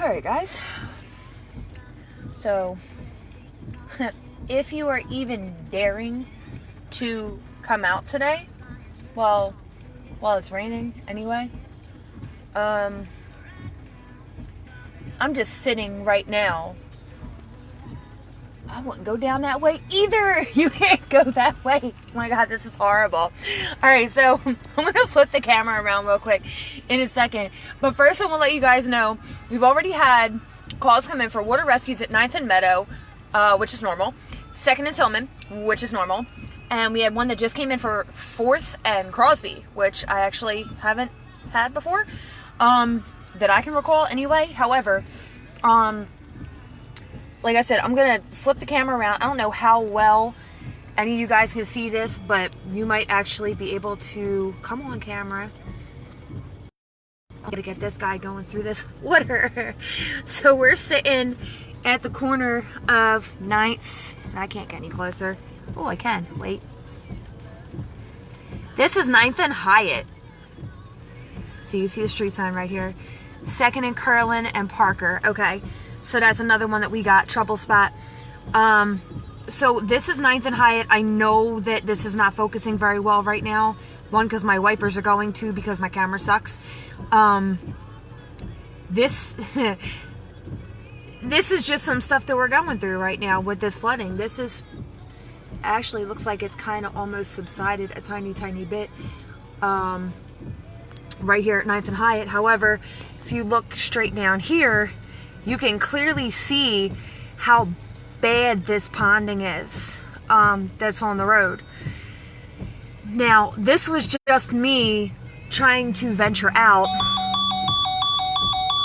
Alright guys, so if you are even daring to come out today, while it's raining anyway, I'm just sitting right now. I wouldn't go down that way either. You can't go that way. Oh my god, this is horrible. Alright, so I'm going to flip the camera around real quick in a second. But first I want to let you guys know, we've already had calls come in for water rescues at 9th and Meadow, which is normal. 2nd and Tillman, which is normal. And we had one that just came in for 4th and Crosby, which I actually haven't had before. That I can recall anyway. However, like I said, I'm going to flip the camera around. I don't know how well any of you guys can see this, but you might actually be able to come on camera. I'm going to get this guy going through this water. So we're sitting at the corner of 9th. I can't get any closer. Oh, I can. Wait. This is 9th and Hyatt. So you see the street sign right here. 2nd and Curlin and Parker. Okay. So that's another one that we got, trouble spot. So this is 9th and Hyatt. I know that this is not focusing very well right now. One, because my wipers are going. Two, because my camera sucks. This is just some stuff that we're going through right now with this flooding. This is actually looks like it's kind of almost subsided a tiny bit. Right here at 9th and Hyatt. However, if you look straight down here, you can clearly see how bad this ponding is that's on the road. Now, this was just me trying to venture out.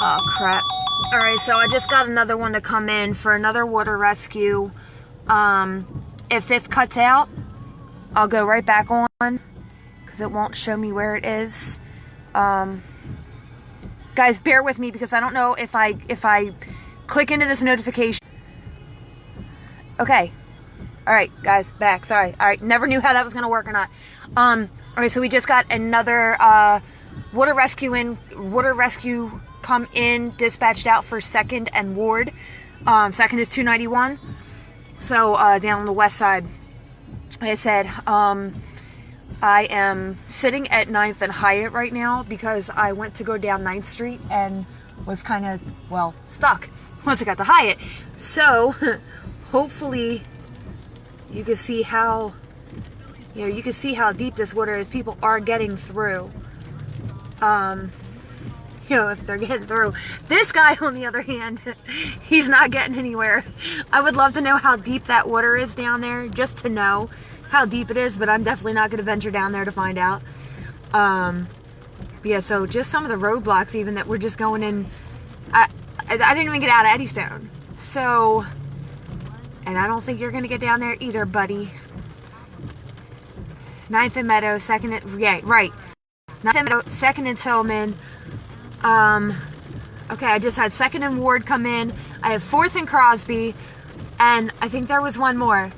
Oh, crap. Alright, so I just got another one to come in for another water rescue. If this cuts out, I'll go right back on because it won't show me where it is. Guys, bear with me because I don't know if I click into this notification. Okay. Alright, guys, back. Sorry. Alright, never knew how that was going to work or not. Alright, so we just got another water rescue come in, dispatched out for 2nd and Ward. 2nd is 291. So, down on the west side. Like I said, I am sitting at 9th and Hyatt right now because I went to go down 9th Street and was kind of, well, stuck once I got to Hyatt. So, hopefully, you can see how, you can see how deep this water is. People are getting through. If they're getting through. This guy, on the other hand, he's not getting anywhere. I would love to know how deep that water is down there, just to know how deep it is, but I'm definitely not going to venture down there to find out. But yeah, so just some of the roadblocks even that we're just going in. I didn't even get out of Eddystone. So, and I don't think you're going to get down there either, buddy. 9th and Meadow, 2nd and, yeah, right. 9th and Meadow, 2nd and Tillman. Okay, I just had 2nd and Ward come in. I have 4th and Crosby. And I think there was one more.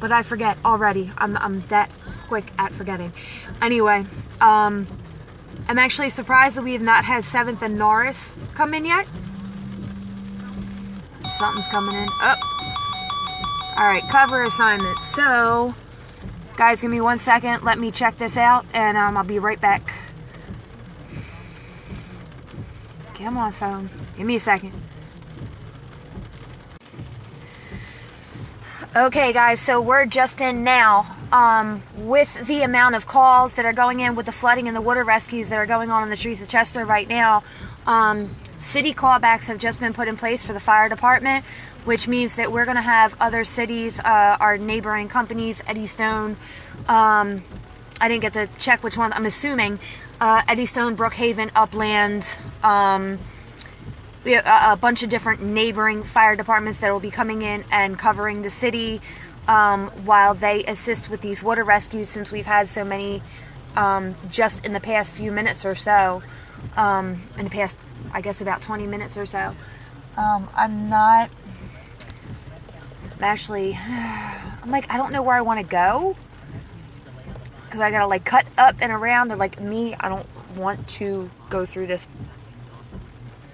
But I forget already. I'm that quick at forgetting. Anyway, I'm actually surprised that we have not had 7th and Norris come in yet. Something's coming in. Oh. Alright, cover assignment. So, guys, give me 1 second. Let me check this out, and I'll be right back. Come on, phone. Give me a second. Okay, guys, so we're just in now. With the amount of calls that are going in with the flooding and the water rescues that are going on in the streets of Chester right now, city callbacks have just been put in place for the fire department, which means that we're going to have other cities, our neighboring companies, Eddystone. I didn't get to check which one. I'm assuming Eddystone, Brookhaven, Upland, a bunch of different neighboring fire departments that will be coming in and covering the city while they assist with these water rescues, since we've had so many just in the past few minutes or so, in the past, I guess, about 20 minutes or so. I'm like, I don't know where I want to go because I gotta like cut up and around, and like me, I don't want to go through this.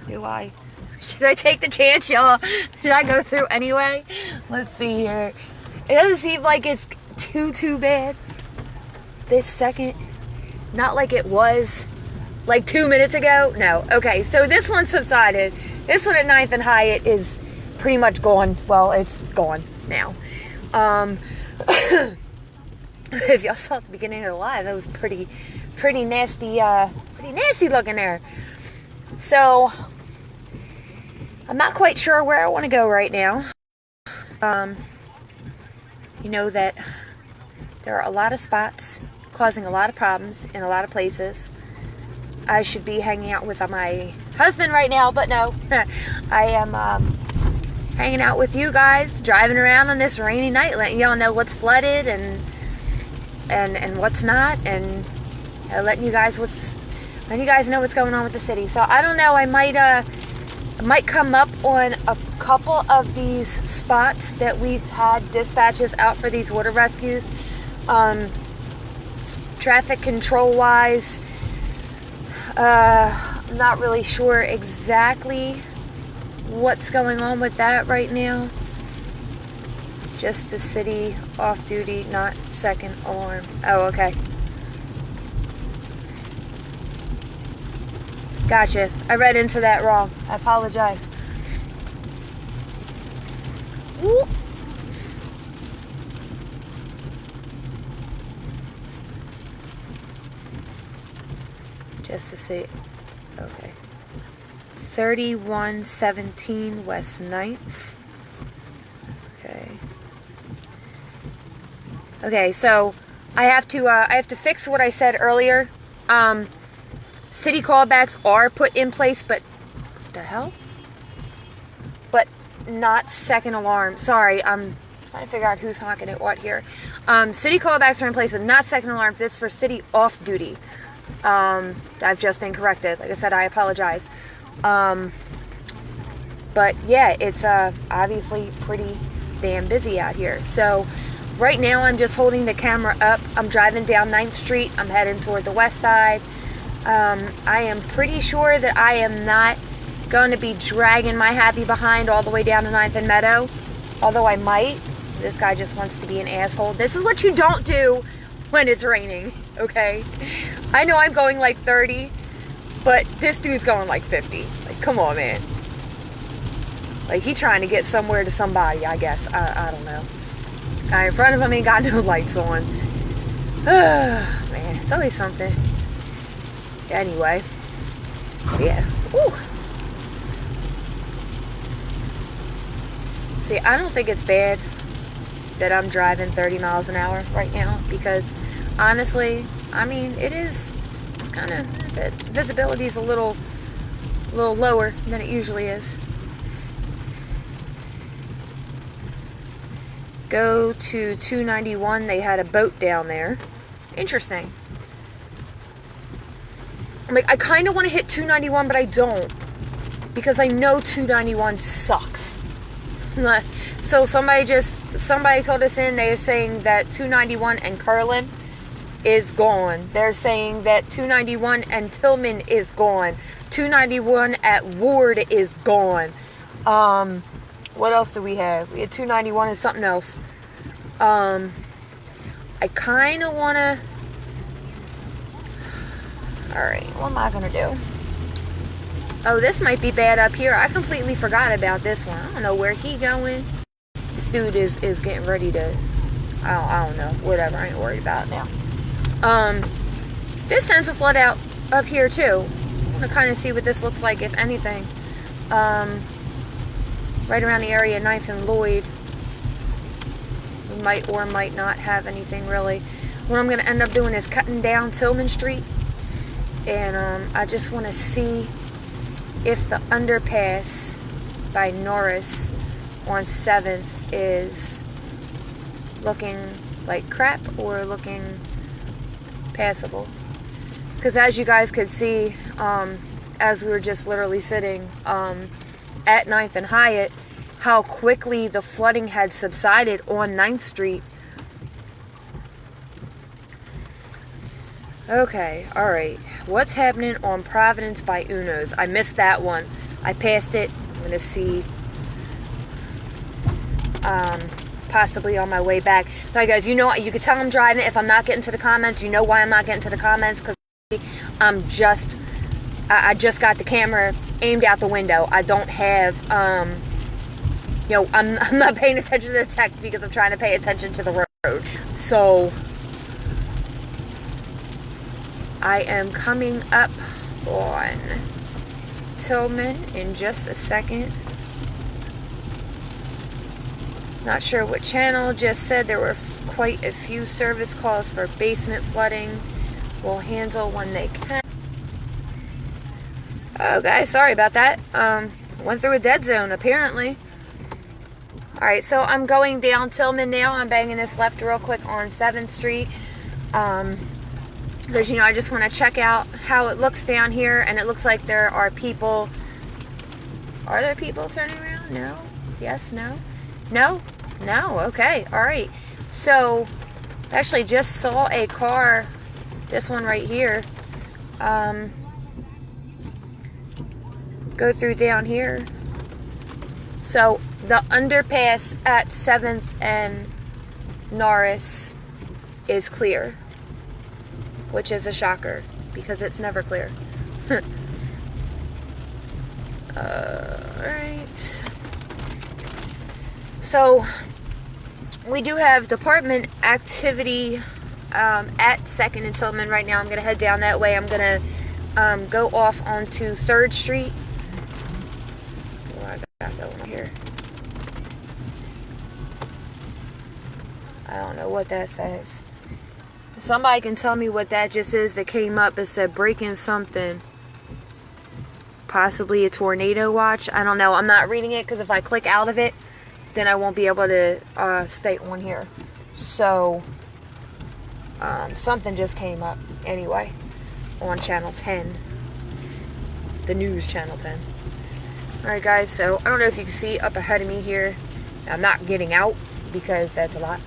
Do I? Should I take the chance, y'all? Should I go through anyway? Let's see here. It doesn't seem like it's too bad this second. Not like it was like 2 minutes ago. No. Okay, so this one subsided. This one at 9th and Hyatt is pretty much gone. Well, it's gone now. If y'all saw at the beginning of the live, that was pretty nasty looking there. So I'm not quite sure where I want to go right now. You know that there are a lot of spots causing a lot of problems in a lot of places. I should be hanging out with my husband right now, but no. I am hanging out with you guys, driving around on this rainy night, letting y'all know what's flooded and what's not, and letting you guys know what's going on with the city. So I don't know, I might come up on a couple of these spots that we've had dispatches out for these water rescues. Traffic control wise, I'm not really sure exactly what's going on with that right now. Just the city off duty, not second alarm. Oh, okay. Gotcha. I read into that wrong. I apologize. Woo. Just to see. Okay. 3117 West 9th. Okay. Okay, so I have to fix what I said earlier. City callbacks are put in place, but what the hell? But not second alarm. Sorry, I'm trying to figure out who's honking at what here. City callbacks are in place, but not second alarm. This is for city off duty. I've just been corrected. Like I said, I apologize. But yeah, it's obviously pretty damn busy out here. So right now I'm just holding the camera up. I'm driving down 9th Street. I'm heading toward the west side. I am pretty sure that I am not going to be dragging my happy behind all the way down to 9th and Meadow. Although I might. This guy just wants to be an asshole. This is what you don't do when it's raining, okay? I know I'm going like 30, but this dude's going like 50. Like, come on, man. Like, he trying to get somewhere to somebody, I guess. I don't know. Guy in front of him ain't got no lights on. Man, it's always something. Anyway, yeah. Woo. See, I don't think it's bad that I'm driving 30 miles an hour right now, because honestly, I mean, it's kind of, visibility is a little lower than it usually is. Go to 291. They had a boat down there. Interesting. I'm like, I kind of want to hit 291, but I don't, because I know 291 sucks. So somebody told us they're saying that 291 and Curlin is gone. They're saying that 291 and Tillman is gone. 291 at Ward is gone. What else do we have? We had 291 and something else. I kind of want to... Alright, what am I going to do? Oh, this might be bad up here. I completely forgot about this one. I don't know where he going. This dude is getting ready to... I don't know. Whatever. I ain't worried about it now. This sends a flood out up here too. I want to kind of see what this looks like, if anything. Right around the area of 9th and Lloyd. We might or might not have anything really. What I'm going to end up doing is cutting down Tillman Street. And I just want to see if the underpass by Norris on 7th is looking like crap or looking passable. Because as you guys could see, as we were just literally sitting at 9th and Hyatt, how quickly the flooding had subsided on 9th Street. Okay, alright. What's happening on Providence by Uno's? I missed that one. I passed it. I'm going to see possibly on my way back. Now, guys, you know, you can tell I'm driving. If I'm not getting to the comments, you know why I'm not getting to the comments, because I just got the camera aimed out the window. I don't have, you know, I'm not paying attention to the text because I'm trying to pay attention to the road. So, I am coming up on Tillman in just a second. Not sure what channel just said there were quite a few service calls for basement flooding. We'll handle when they can. Oh, guys, sorry about that. Went through a dead zone, apparently. Alright, so I'm going down Tillman now. I'm banging this left real quick on 7th Street. Because, you know, I just want to check out how it looks down here. And it looks like there are people. Are there people turning around? No? Yes? No? No? No? Okay. Alright. So, I actually just saw a car. This one right here. Go through down here. So, the underpass at 7th and Norris is clear. Which is a shocker, because it's never clear. Alright. So, we do have department activity at 2nd and Tillman right now. I'm going to head down that way. I'm going to go off onto 3rd Street. What I got going on here? I don't know what that says. Somebody can tell me what that just is that came up. It said breaking something. Possibly a tornado watch. I don't know. I'm not reading it because if I click out of it, then I won't be able to stay on here. So, something just came up anyway on channel 10. The news channel 10. Alright, guys. So, I don't know if you can see up ahead of me here. I'm not getting out because that's a lot.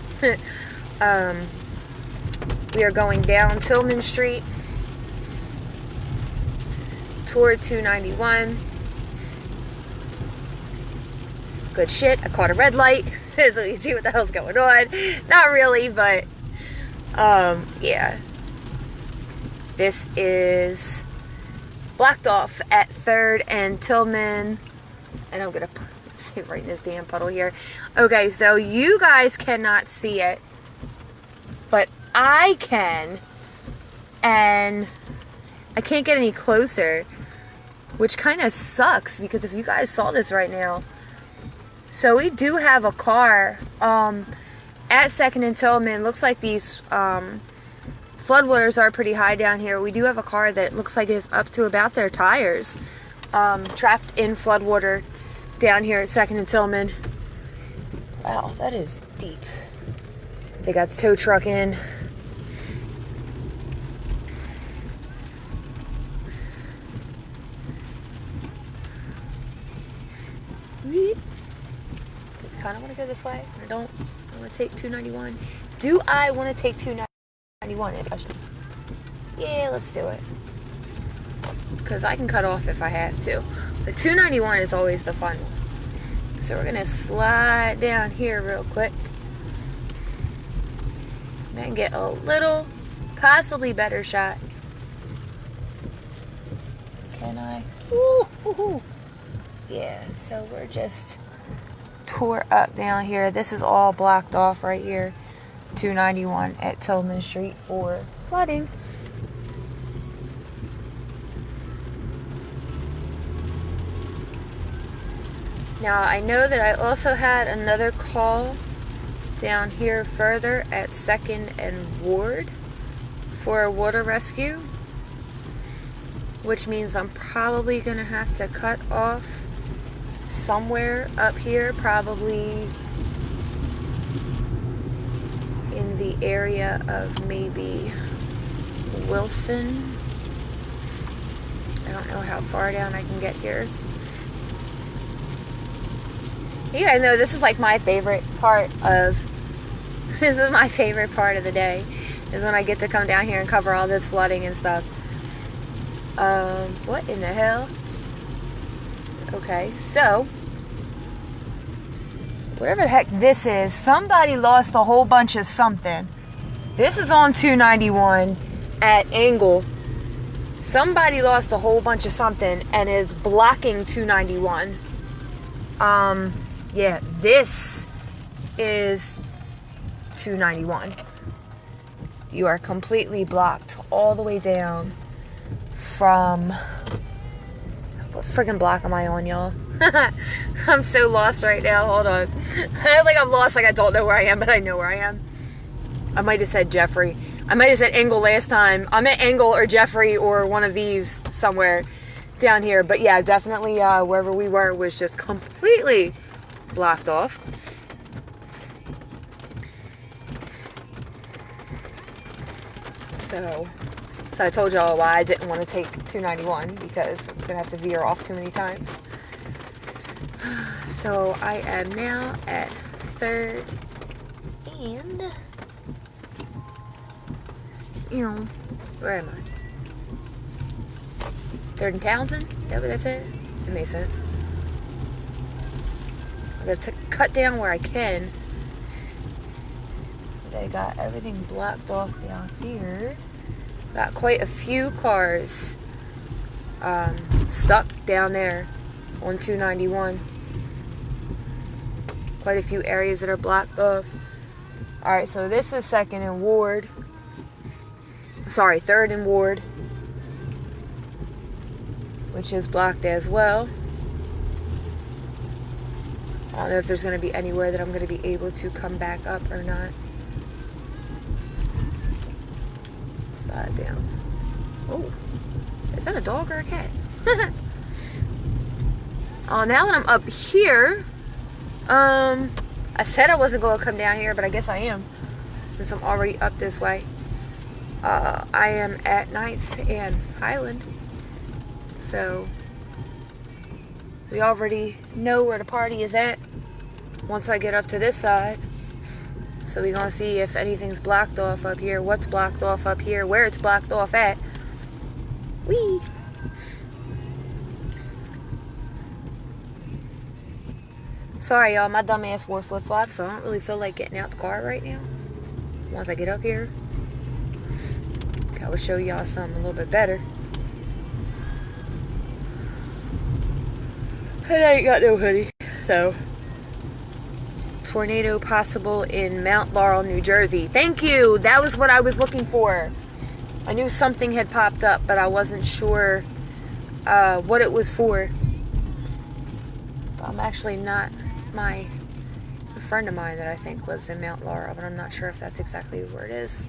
We are going down Tillman Street toward 291. Good shit. I caught a red light. So you see what the hell's going on. Not really, but yeah. This is blocked off at 3rd and Tillman. And I'm going to sit right in this damn puddle here. Okay, so you guys cannot see it. But I can, and I can't get any closer, which kind of sucks, because if you guys saw this right now, so we do have a car at 2nd and Tillman. Looks like these floodwaters are pretty high down here. We do have a car that looks like it's up to about their tires, trapped in floodwater down here at 2nd and Tillman. Wow, that is deep. They got the tow truck in. I kind of want to go this way. I don't. I want to take 291. Do I want to take 291? Is the question. Yeah, let's do it. Because I can cut off if I have to. But 291 is always the fun one. So we're going to slide down here real quick. And get a little, possibly better shot. Can I? Ooh. Yeah, so we're just tore up down here. This is all blocked off right here. 291 at Tillman Street for flooding. Now, I know that I also had another call down here further at 2nd and Ward for a water rescue, which means I'm probably going to have to cut off somewhere up here, probably in the area of maybe Wilson. I don't know how far down I can get here. You guys know this is like my favorite part of this is my favorite part of the day, is when I get to come down here and cover all this flooding and stuff. What in the hell? Okay, so whatever the heck this is, somebody lost a whole bunch of something. This is on 291 at Engle. Somebody lost a whole bunch of something and is blocking 291. Yeah, this is 291. You are completely blocked all the way down from... What friggin' block am I on, y'all? I'm so lost right now. Hold on. Like I'm lost, like I don't know where I am, but I know where I am. I might have said Jeffrey. I might have said Engle last time. I'm at Engle or Jeffrey or one of these somewhere down here. But yeah, definitely wherever we were was just completely blocked off. So I told y'all why I didn't want to take 291, because I was going to have to veer off too many times. So I am now at 3rd and... where am I? 3rd and Townsend? Is that what I said? It makes sense. I got to cut down where I can. They got everything blocked off down here. Got quite a few cars stuck down there on 291. Quite a few areas that are blocked off. Alright, so this is 2nd and Ward. Sorry, 3rd and Ward, which is blocked as well. I don't know if there's going to be anywhere that I'm going to be able to come back up or not. Slide down. Oh, is that a dog or a cat? Oh, now that I'm up here, I said I wasn't going to come down here, but I guess I am, since I'm already up this way. I am at 9th and Highland, so we already know where the party is at once I get up to this side. So we're gonna see if anything's blocked off up here, what's blocked off up here, where it's blocked off at. Whee! Sorry y'all, my dumb ass wore flip-flops, so I don't really feel like getting out the car right now. Once I get up here, I will show y'all something a little bit better. And I ain't got no hoodie, so. Tornado possible in Mount Laurel, New Jersey. Thank you! That was what I was looking for. I knew something had popped up, but I wasn't sure what it was for. I'm actually not a friend of mine that I think lives in Mount Laurel, but I'm not sure if that's exactly where it is.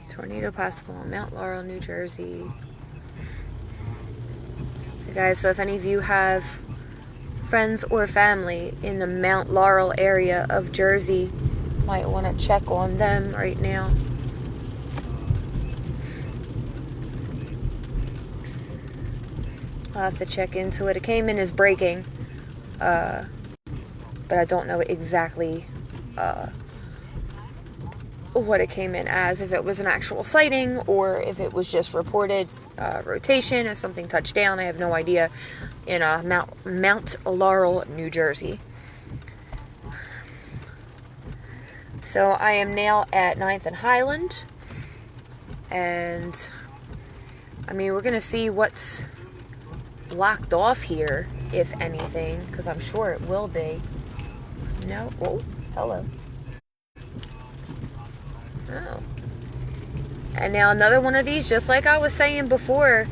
Tornado possible in Mount Laurel, New Jersey. Hey guys, so if any of you have friends or family in the Mount Laurel area of Jersey, might want to check on them right now. I'll have to check into it. It came in as breaking, but I don't know exactly what it came in as, if it was an actual sighting or if it was just reported rotation, if something touched down. I have no idea. In Mount Laurel, New Jersey. So I am now at 9th and Highland, and I mean, we're gonna see what's blocked off here, if anything, because I'm sure it will be. No. Oh, hello. Oh. And now another one of these, just like I was saying before,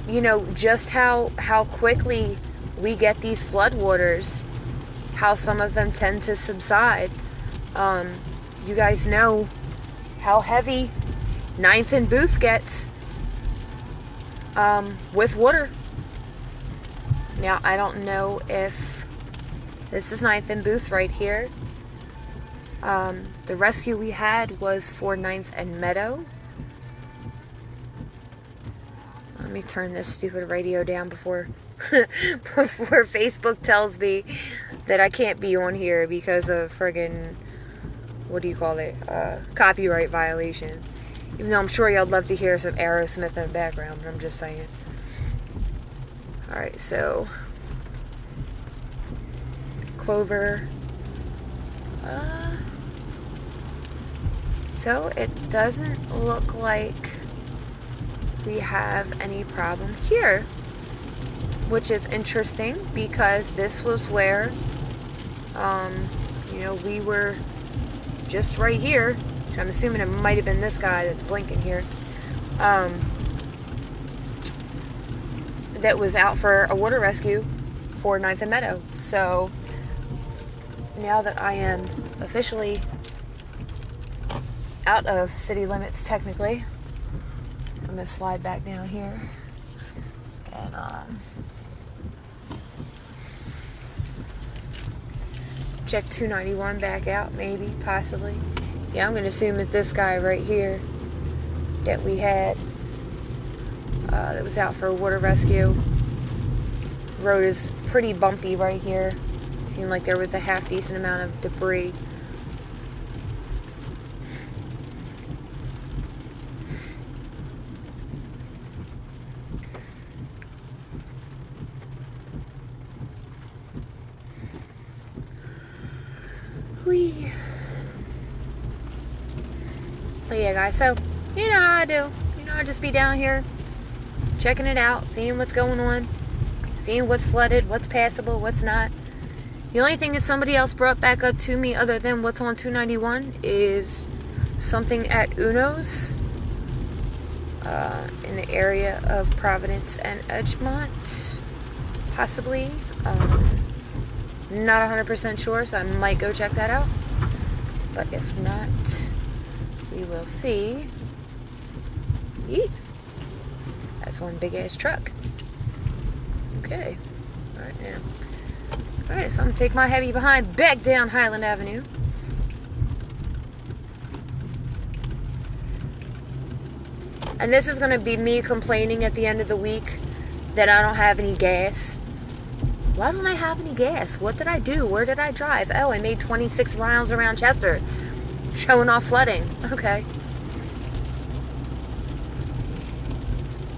you know, just how quickly we get these floodwaters, how some of them tend to subside. You guys know how heavy 9th and Booth gets with water. Now, I don't know if this is 9th and Booth right here. The rescue we had was for 9th and Meadow. Let me turn this stupid radio down before before Facebook tells me that I can't be on here because of friggin' what do you call it, copyright violation. Even though I'm sure y'all love to hear some Aerosmith in the background, but I'm just saying. Alright, so Clover. So it doesn't look like we have any problem here, which is interesting because this was where, you know, we were just right here. I'm assuming it might have been this guy that's blinking here, that was out for a water rescue for 9th and Meadow. So now that I am officially out of city limits, technically, I'm going to slide back down here and check 291 back out, maybe, possibly. Yeah, I'm going to assume it's this guy right here that we had that was out for a water rescue. Road is pretty bumpy right here. Seemed like there was a half decent amount of debris. Whee. But yeah, guys, so you know how I do. You know, I just be down here checking it out, seeing what's going on, seeing what's flooded, what's passable, what's not. The only thing that somebody else brought back up to me other than what's on 291 is something at Uno's in the area of Providence and Edgemont, possibly. Not 100% sure, so I might go check that out. But if not, we will see. Yeet. That's one big ass truck. Okay. Alright, now. Alright, so I'm gonna take my heavy behind back down Highland Avenue. And this is gonna be me complaining at the end of the week that I don't have any gas. Why don't I have any gas? What did I do? Where did I drive? Oh, I made 26 miles around Chester. Showing off flooding. Okay.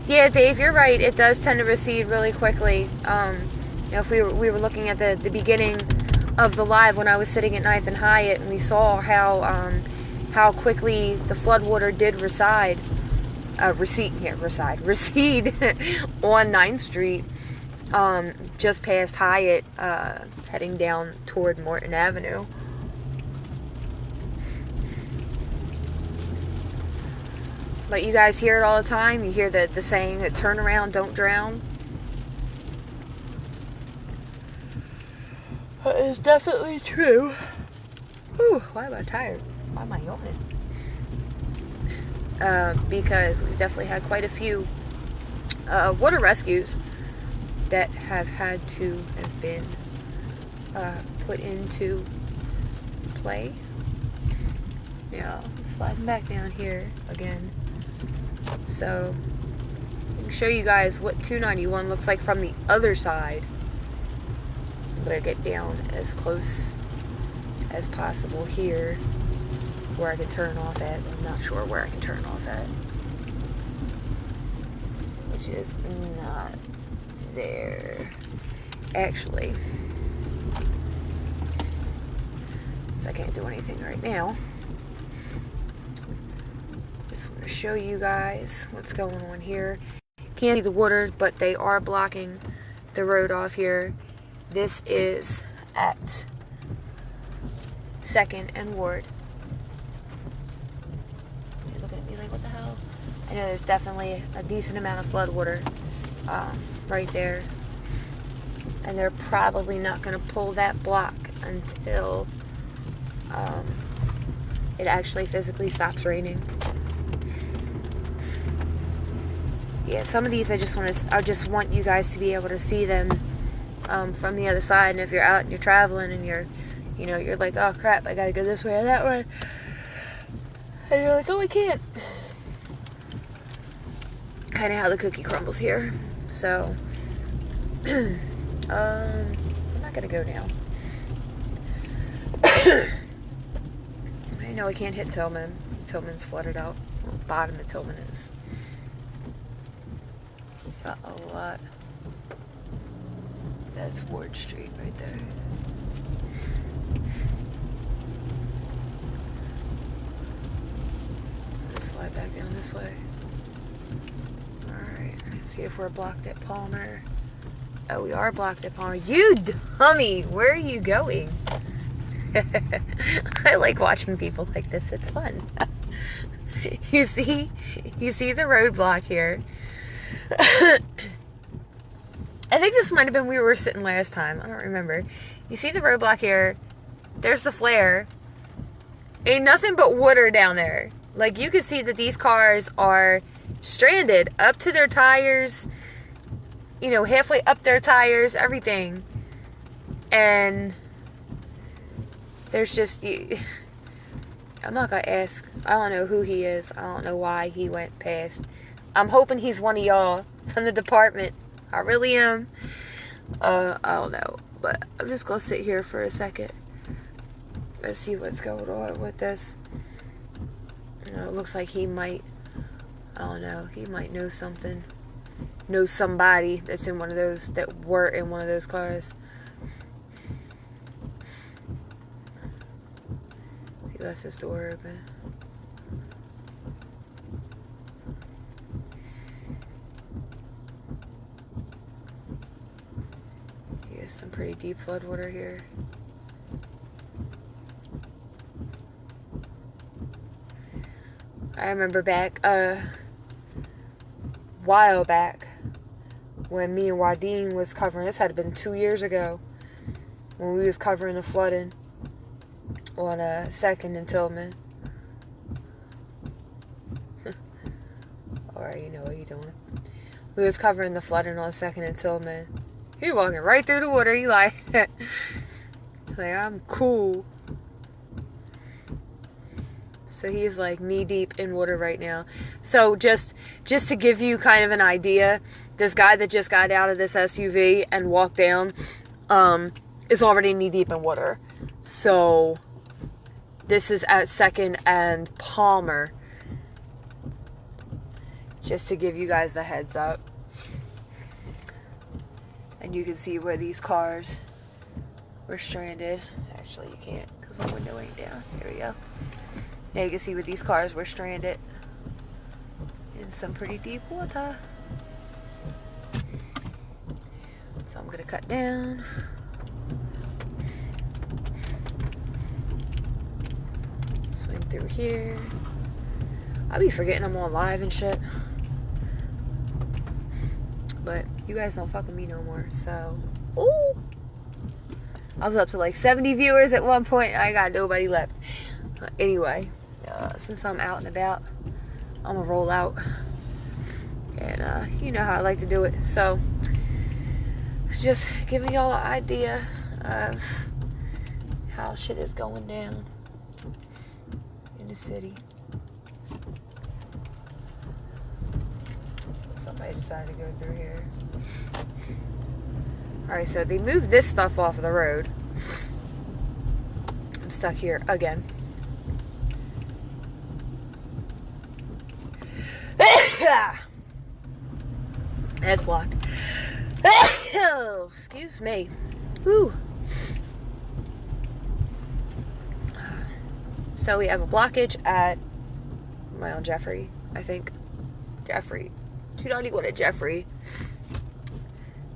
Yeah, Dave, you're right. It does tend to recede really quickly. You know, if we were looking at the beginning of the live when I was sitting at 9th and Hyatt, and we saw how quickly the floodwater did recede on 9th Street, just past Hyatt, heading down toward Morton Avenue. But you guys hear it all the time. You hear the saying that turn around, don't drown. That is definitely true. Whew, why am I tired? Why am I yawning? Because we've definitely had quite a few water rescues that have had to have been put into play. Yeah, sliding back down here again. So, I can show you guys what 291 looks like from the other side. I'm going to get down as close as possible here where I can turn off at. I'm not sure where I can turn off at. Which is not there. Actually, since I can't do anything right now, just want to show you guys what's going on here. Can't see the water, but they are blocking the road off here. This is at 2nd and Ward. You're looking at me like, what the hell? I know there's definitely a decent amount of flood water right there. And they're probably not going to pull that block until it actually physically stops raining. Yeah, some of these I just want you guys to be able to see them from the other side. And if you're out and you're traveling and you're like, oh crap, I gotta go this way or that way, and you're like, oh, I can't. Kind of how the cookie crumbles here. So, I'm not gonna go now. I know I can't hit Tillman. Tillman's flooded out. Well, bottom of Tillman is. Got a lot. That's Ward Street right there. Let's slide back down this way. Alright, see if we're blocked at Palmer. Oh, we are blocked at Palmer. You dummy! Where are you going? I like watching people like this. It's fun. You see the roadblock here. I think this might have been where we were sitting last time. I don't remember. You see the roadblock here. There's the flare. Ain't nothing but water down there. Like, you can see that these cars are stranded up to their tires. You know, halfway up their tires, everything. And there's just... I'm not going to ask. I don't know who he is. I don't know why he went past. I'm hoping he's one of y'all from the department. I really am. I don't know. But I'm just going to sit here for a second. Let's see what's going on with this. You know, it looks like he might... I don't know. He might know something. Know somebody that's in one of those... That were in one of those cars. He left his door open. He has some pretty deep flood water here. I remember back while back when me and Wadeen was covering, this had been 2 years ago, when we was covering the flooding on 2nd and Tillman. Alright, you know what you're doing. We was covering the flooding on 2nd and Tillman. He walking right through the water. He like, I'm cool. So he's like knee deep in water right now. So just to give you kind of an idea, this guy that just got out of this SUV and walked down is already knee deep in water. So this is at 2nd and Palmer. Just to give you guys the heads up. And you can see where these cars were stranded. Actually, you can't because my window ain't down. Here we go. Now you can see where these cars were stranded in some pretty deep water. So I'm going to cut down. Swing through here. I'll be forgetting I'm on live and shit. But you guys don't fuck with me no more, so... Ooh! I was up to like 70 viewers at one point. I got nobody left. Anyway, since I'm out and about, I'm gonna roll out. And you know how I like to do it. So, just giving y'all an idea of how shit is going down in the city. Somebody decided to go through here. Alright, so they moved this stuff off of the road. I'm stuck here again. That's blocked. Excuse me. Woo. So we have a blockage at my own Jeffrey, I think. Jeffrey. 291 at Jeffrey.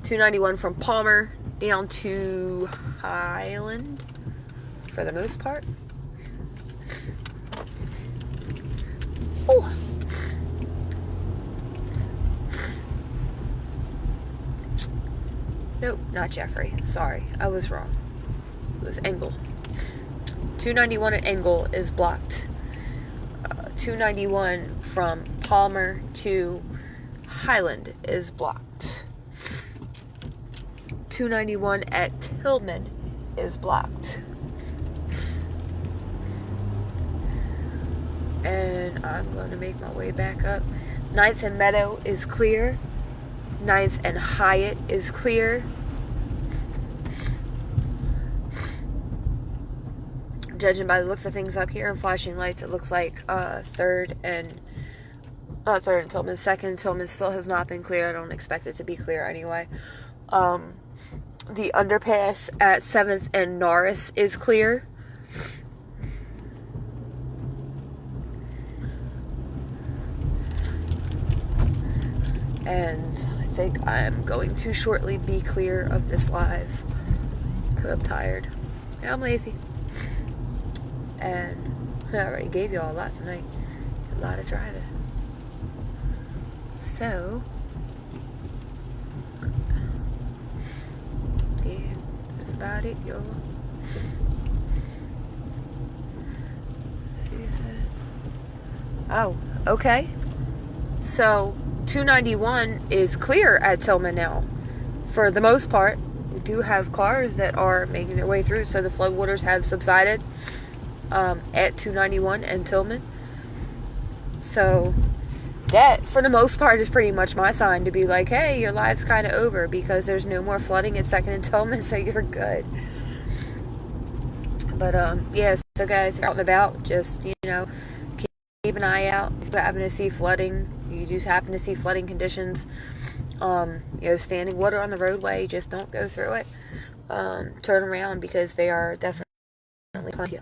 291 from Palmer down to Highland for the most part. Oh. Nope, not Jeffrey. Sorry, I was wrong. It was Engel. 291 at Engel is blocked. 291 from Palmer to Highland is blocked. 291 at Tillman is blocked. And I'm going to make my way back up. 9th and Meadow is clear. 9th and Hyatt is clear. judging by the looks of things up here and flashing lights, it looks like third and Tillman. Second Tillman still has not been clear. I don't expect it to be clear anyway. The underpass at 7th and Norris is clear. And I think I'm going to shortly be clear of this live. Because I'm tired. Yeah, I'm lazy. And I already gave you all a lot tonight. A lot of driving. So, yeah, that's about it, y'all. Oh, okay. So, 291 is clear at Tillman now. For the most part, we do have cars that are making their way through, so the floodwaters have subsided at 291 and Tillman. So, that, for the most part, is pretty much my sign to be like, hey, your life's kind of over because there's no more flooding at 2nd and Tillman, so you're good. But, yeah, so guys, out and about, just, you know, keep an eye out. If you happen to see flooding, you just happen to see flooding conditions, you know, standing water on the roadway, just don't go through it. Turn around because they are definitely plenty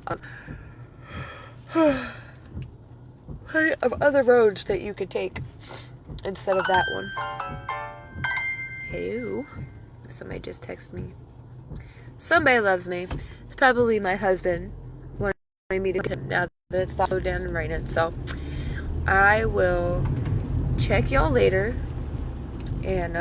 of other roads that you could take instead of that one. Hello. Somebody just texted me. Somebody loves me. It's probably my husband wanting me to get him now that it's slowed down and raining. So I will check y'all later. And